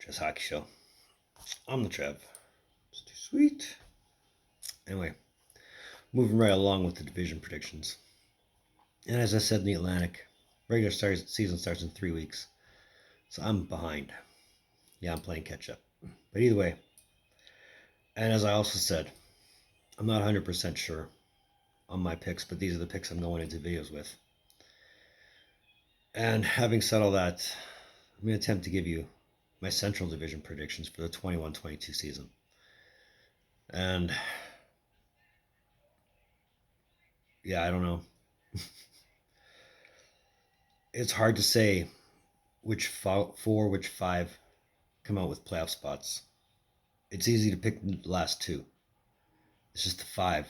Trevs Hockey Show. I'm the Trev. It's too sweet. Anyway, moving right along with the division predictions. And as I said in the Atlantic, season starts in 3 weeks. So I'm behind. Yeah, I'm playing catch up. But either way, and as I also said, I'm not 100% sure on my picks, but these are the picks I'm going into videos with. And having said all that, I'm going to attempt to give you my Central Division predictions for the 21-22 season. And yeah, I don't know. It's hard to say which which five come out with playoff spots. It's easy to pick the last two. It's just the five,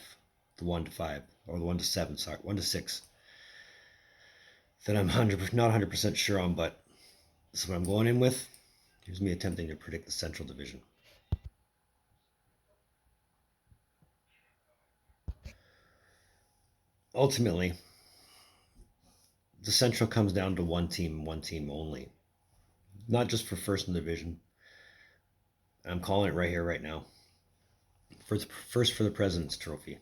the 1-5, or the 1-7, sorry, 1-6, that I'm not 100% sure on, but this is what I'm going in with. Here's me attempting to predict the Central Division. Ultimately, the Central comes down to one team only. Not just for first in the division. I'm calling it right here, right now. First for the President's Trophy.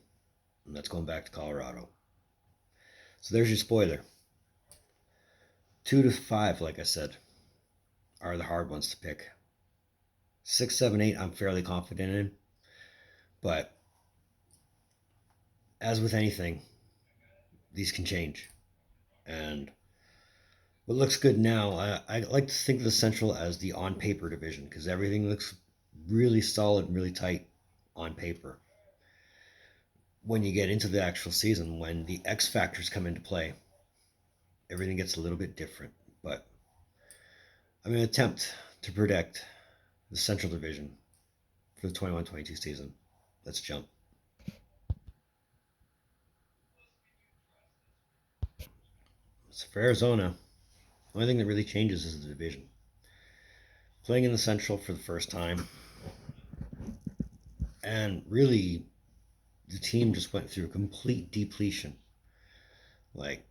And that's going back to Colorado. So there's your spoiler. 2-5, like I said, are the hard ones to pick. 6, 7, 8, I'm fairly confident in. But as with anything, these can change. And what looks good now, I like to think of the Central as the on-paper division because everything looks really solid and really tight on paper. When you get into the actual season, when the X factors come into play, everything gets a little bit different. But I'm going to attempt to predict the Central Division for the 21-22 season. Let's jump. So for Arizona, the only thing that really changes is the division. Playing in the Central for the first time, and really, the team just went through a complete depletion. Like,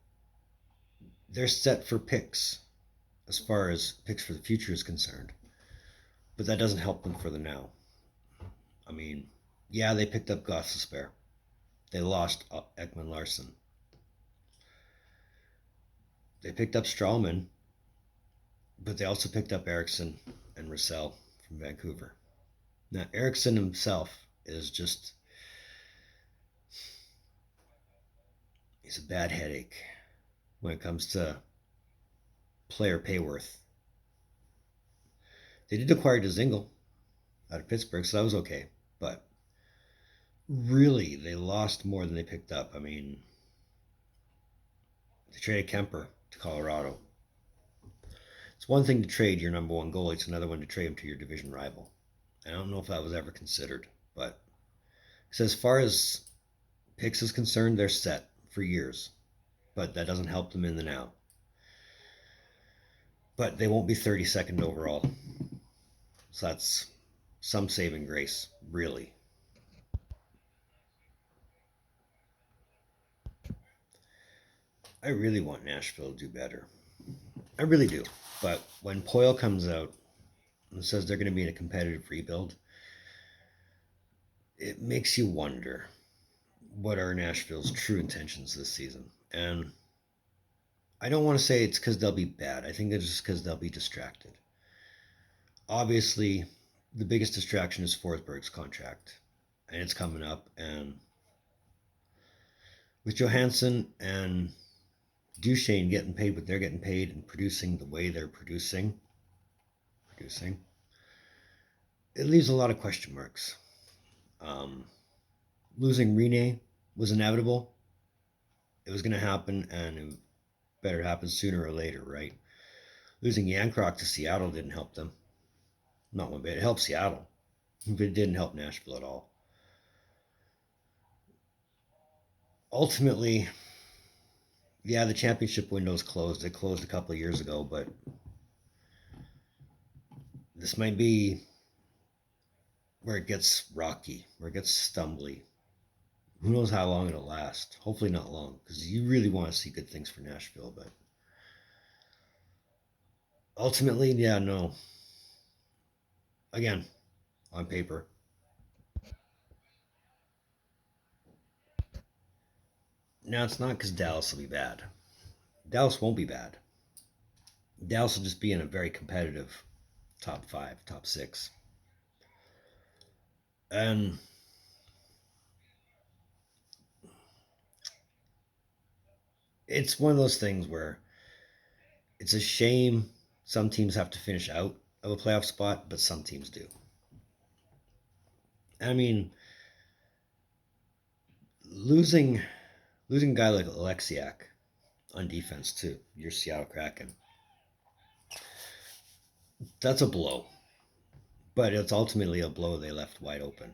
they're set for picks as far as picks for the future is concerned, but that doesn't help them for the now. I mean, yeah, they picked up Gostisbehere. They lost Ekman Larson. They picked up Strawman, but they also picked up Eriksson and Russell from Vancouver. Now, Eriksson himself is just, he's a bad headache when it comes to player pay worth. They did acquire Dzingel out of Pittsburgh, so that was okay. But really, they lost more than they picked up. I mean, they traded Kemper to Colorado. It's one thing to trade your number one goalie. It's another one to trade him to your division rival. I don't know if that was ever considered, but so as far as picks is concerned, they're set for years, but that doesn't help them in the now. But they won't be 32nd overall, so that's some saving grace, really. I really want Nashville to do better. I really do. But when Poyle comes out and says they're going to be in a competitive rebuild, it makes you wonder what are Nashville's true intentions this season. And I don't want to say it's because they'll be bad. I think it's just because they'll be distracted. Obviously, the biggest distraction is Forsberg's contract, and it's coming up. And with Johansson and Duchesne getting paid what they're getting paid and producing the way they're producing, it leaves a lot of question marks. Losing Rene was inevitable. It was going to happen, and it better happen sooner or later, right? Losing Yancroc to Seattle didn't help them. Not one bit. It helped Seattle, but it didn't help Nashville at all. Ultimately, yeah, the championship window's closed. It closed a couple of years ago, but this might be where it gets rocky, where it gets stumbly. Who knows how long it'll last? Hopefully not long, because you really want to see good things for Nashville, but ultimately, yeah, no. Again, on paper. Now, it's not because Dallas will be bad. Dallas won't be bad. Dallas will just be in a very competitive top five, top six. And it's one of those things where it's a shame some teams have to finish out of a playoff spot, but some teams do. I mean, losing a guy like Alexiak on defense to your Seattle Kraken, that's a blow. But it's ultimately a blow they left wide open.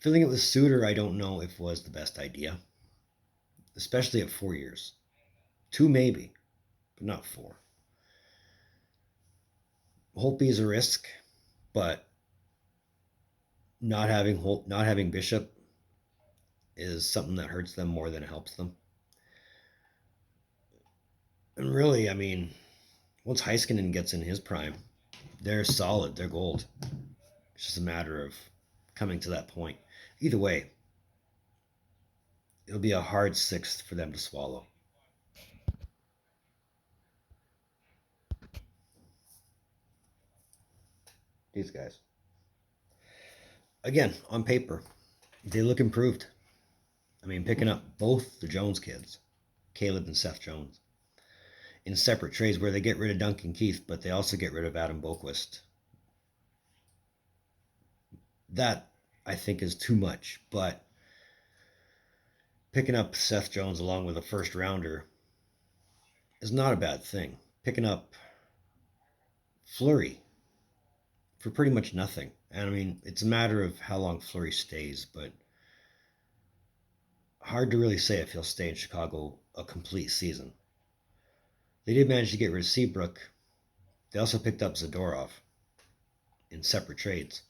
Filling it with Suter, I don't know if was the best idea, especially at 4 years. 2 maybe, but not 4. Holtby is a risk, but not having Bishop is something that hurts them more than it helps them. And really, I mean, once Heiskanen gets in his prime, they're solid. They're gold. It's just a matter of coming to that point. Either way, it'll be a hard sixth for them to swallow. These guys. Again, on paper, they look improved. I mean, picking up both the Jones kids, Caleb and Seth Jones, in separate trades where they get rid of Duncan Keith, but they also get rid of Adam Boqvist. That, I think, is too much, but picking up Seth Jones along with a first rounder is not a bad thing. Picking up Fleury for pretty much nothing. And I mean, it's a matter of how long Fleury stays, but hard to really say if he'll stay in Chicago a complete season. They did manage to get rid of Seabrook. They also picked up Zadorov in separate trades.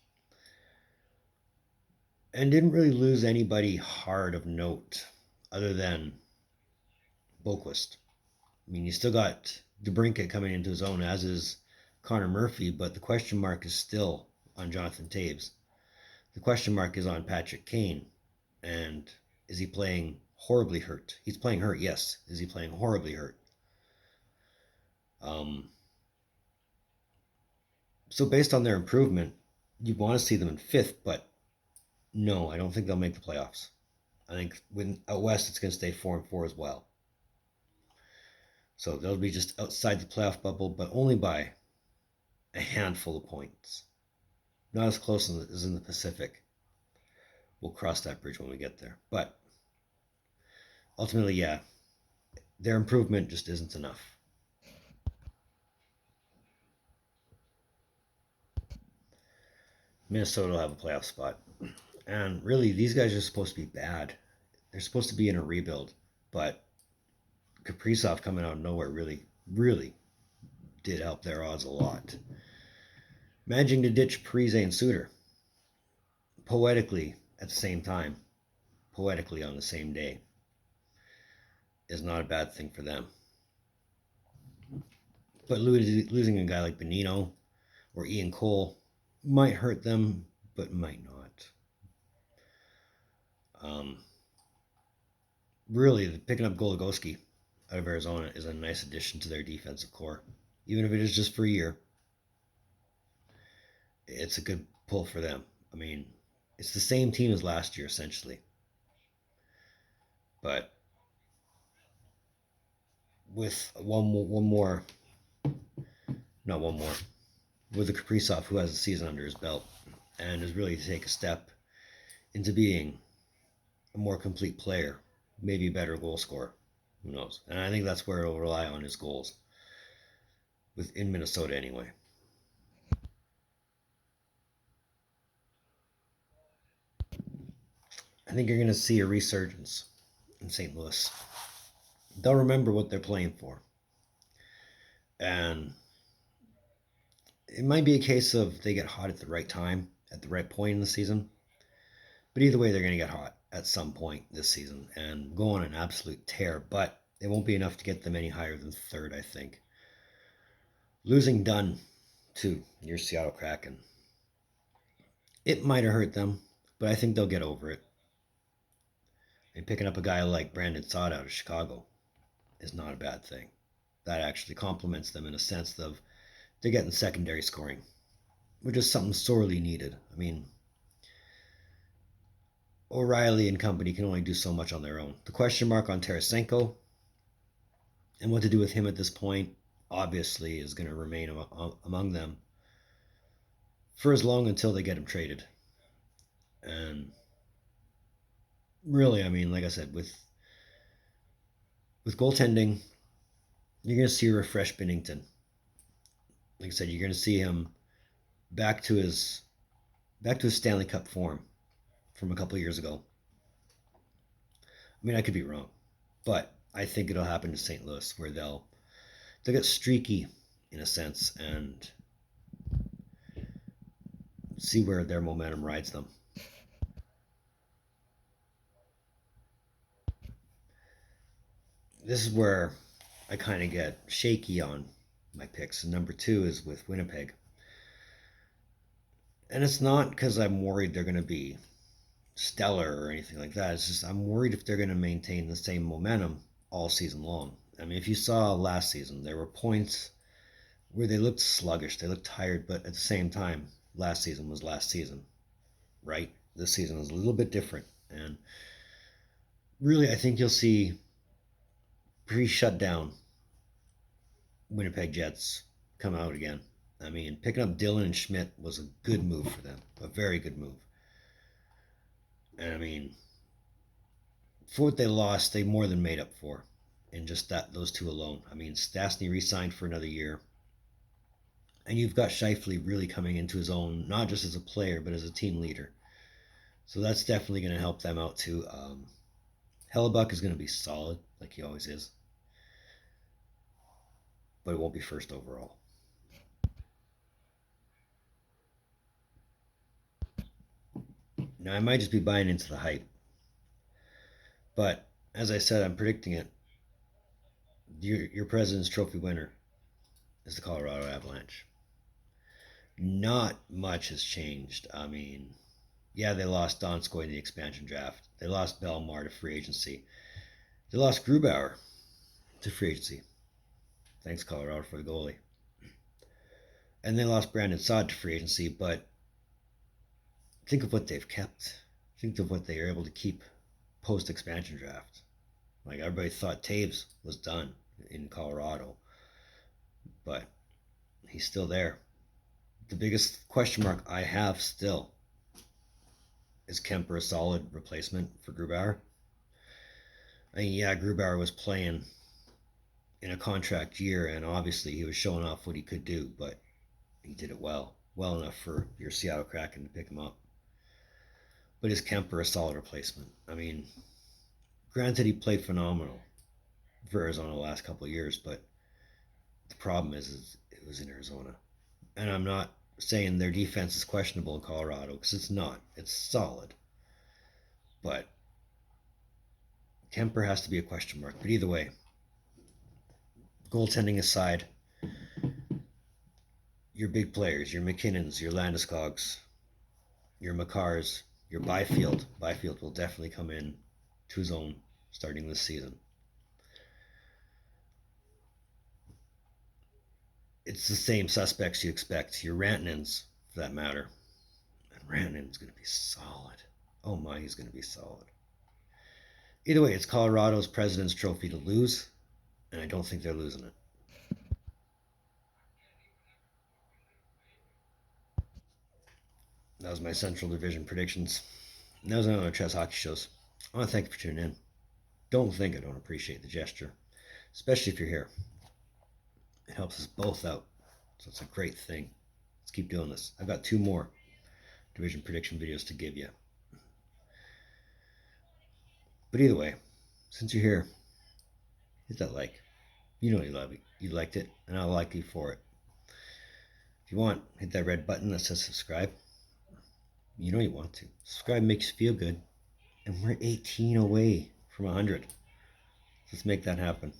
And didn't really lose anybody hard of note other than Boqvist. I mean, you still got DeBrincat coming into his own, as is Connor Murphy, but the question mark is still on Jonathan Toews. The question mark is on Patrick Kane. And is he playing horribly hurt? He's playing hurt, yes. Is he playing horribly hurt? So based on their improvement, you want to see them in fifth, but no, I don't think they'll make the playoffs. I think out west it's going to stay 4-4 as well. So they'll be just outside the playoff bubble, but only by a handful of points. Not as close as in the Pacific. We'll cross that bridge when we get there. But ultimately, yeah, their improvement just isn't enough. Minnesota will have a playoff spot. And really, these guys are supposed to be bad. They're supposed to be in a rebuild. But Kaprizov coming out of nowhere really, really did help their odds a lot. Managing to ditch Parise and Suter poetically at the same time, poetically on the same day, is not a bad thing for them. But losing a guy like Bonino or Ian Cole might hurt them, but might not. Really, picking up Goligoski out of Arizona is a nice addition to their defensive core. Even if it is just for a year, it's a good pull for them. I mean, it's the same team as last year, essentially. But with one more, with the Kaprizov, who has a season under his belt and is really to take a step into being a more complete player, maybe a better goal scorer. Who knows? And I think that's where he'll rely on his goals, in Minnesota anyway. I think you're going to see a resurgence in St. Louis. They'll remember what they're playing for. And it might be a case of they get hot at the right time, at the right point in the season. But either way, they're going to get hot at some point this season and go on an absolute tear. But it won't be enough to get them any higher than third, I think. Losing Dunn to your Seattle Kraken. It might have hurt them, but I think they'll get over it. And picking up a guy like Brandon Saad out of Chicago is not a bad thing. That actually complements them in a sense of they're getting secondary scoring, which is something sorely needed. I mean, O'Reilly and company can only do so much on their own. The question mark on Tarasenko and what to do with him at this point obviously is going to remain among them for as long until they get him traded. And really, I mean, like I said, with goaltending, you're going to see a refreshed Binnington. Like I said, you're going to see him back to his Stanley Cup form from a couple of years ago. I mean, I could be wrong, but I think it'll happen to St. Louis where they'll get streaky in a sense and see where their momentum rides them. This is where I kind of get shaky on my picks. And number 2 is with Winnipeg. And it's not because I'm worried they're going to be stellar or anything like that. It's just I'm worried if they're going to maintain the same momentum all season long. I mean, if you saw last season, there were points where they looked sluggish, they looked tired, but at the same time, last season was last season, right? This season is a little bit different. And really, I think you'll see pre-shut down Winnipeg Jets come out again. I mean, picking up Dillon and Schmidt was a good move for them, a very good move. And I mean, for what they lost, they more than made up for in just those two alone. I mean, Stastny re-signed for another year, and you've got Scheifele really coming into his own, not just as a player but as a team leader. So that's definitely going to help them out too. Hellebuck is going to be solid, like he always is, but it won't be first overall. Now, I might just be buying into the hype, but as I said, I'm predicting it. Your President's Trophy winner is the Colorado Avalanche. Not much has changed. I mean, yeah, they lost Donskoy in the expansion draft. They lost Belmar to free agency. They lost Grubauer to free agency. Thanks, Colorado, for the goalie. And they lost Brandon Saad to free agency, but think of what they've kept. Think of what they are able to keep post-expansion draft. Like, everybody thought Taves was done in Colorado, but he's still there. The biggest question mark I have still is Kemper a solid replacement for Grubauer? I mean, yeah, Grubauer was playing in a contract year, and obviously he was showing off what he could do, but he did it well enough for your Seattle Kraken to pick him up. But is Kemper a solid replacement? I mean, granted, he played phenomenal for Arizona the last couple of years, but the problem is it was in Arizona. And I'm not saying their defense is questionable in Colorado, because it's not. It's solid. But Kemper has to be a question mark. But either way, goaltending aside, your big players, your McKinnons, your Landeskog's, your Makars, your Byfield. Byfield will definitely come in to his own starting this season. It's the same suspects you expect. Your Rantanens, for that matter. And Rantanen's going to be solid. Oh my, he's going to be solid. Either way, it's Colorado's President's Trophy to lose, and I don't think they're losing it. That was my Central Division predictions. And that was another Trevs Hockey Shows. I want to thank you for tuning in. Don't think I don't appreciate the gesture, especially if you're here. It helps us both out, so it's a great thing. Let's keep doing this. I've got 2 more division prediction videos to give you. But either way, since you're here, hit that like. You know you love it. You liked it, and I'll like you for it. If you want, hit that red button that says subscribe. You know you want to. Subscribe makes you feel good. And we're 18 away from 100. Let's make that happen.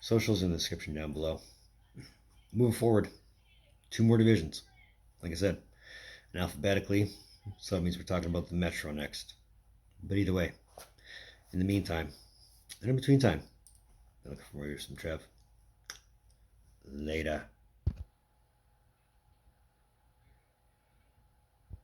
Socials in the description down below. Moving forward, 2 more divisions, like I said, and alphabetically, so that means we're talking about the Metro next. But either way, in the meantime, and in between time, I look forward to some Trev. Later.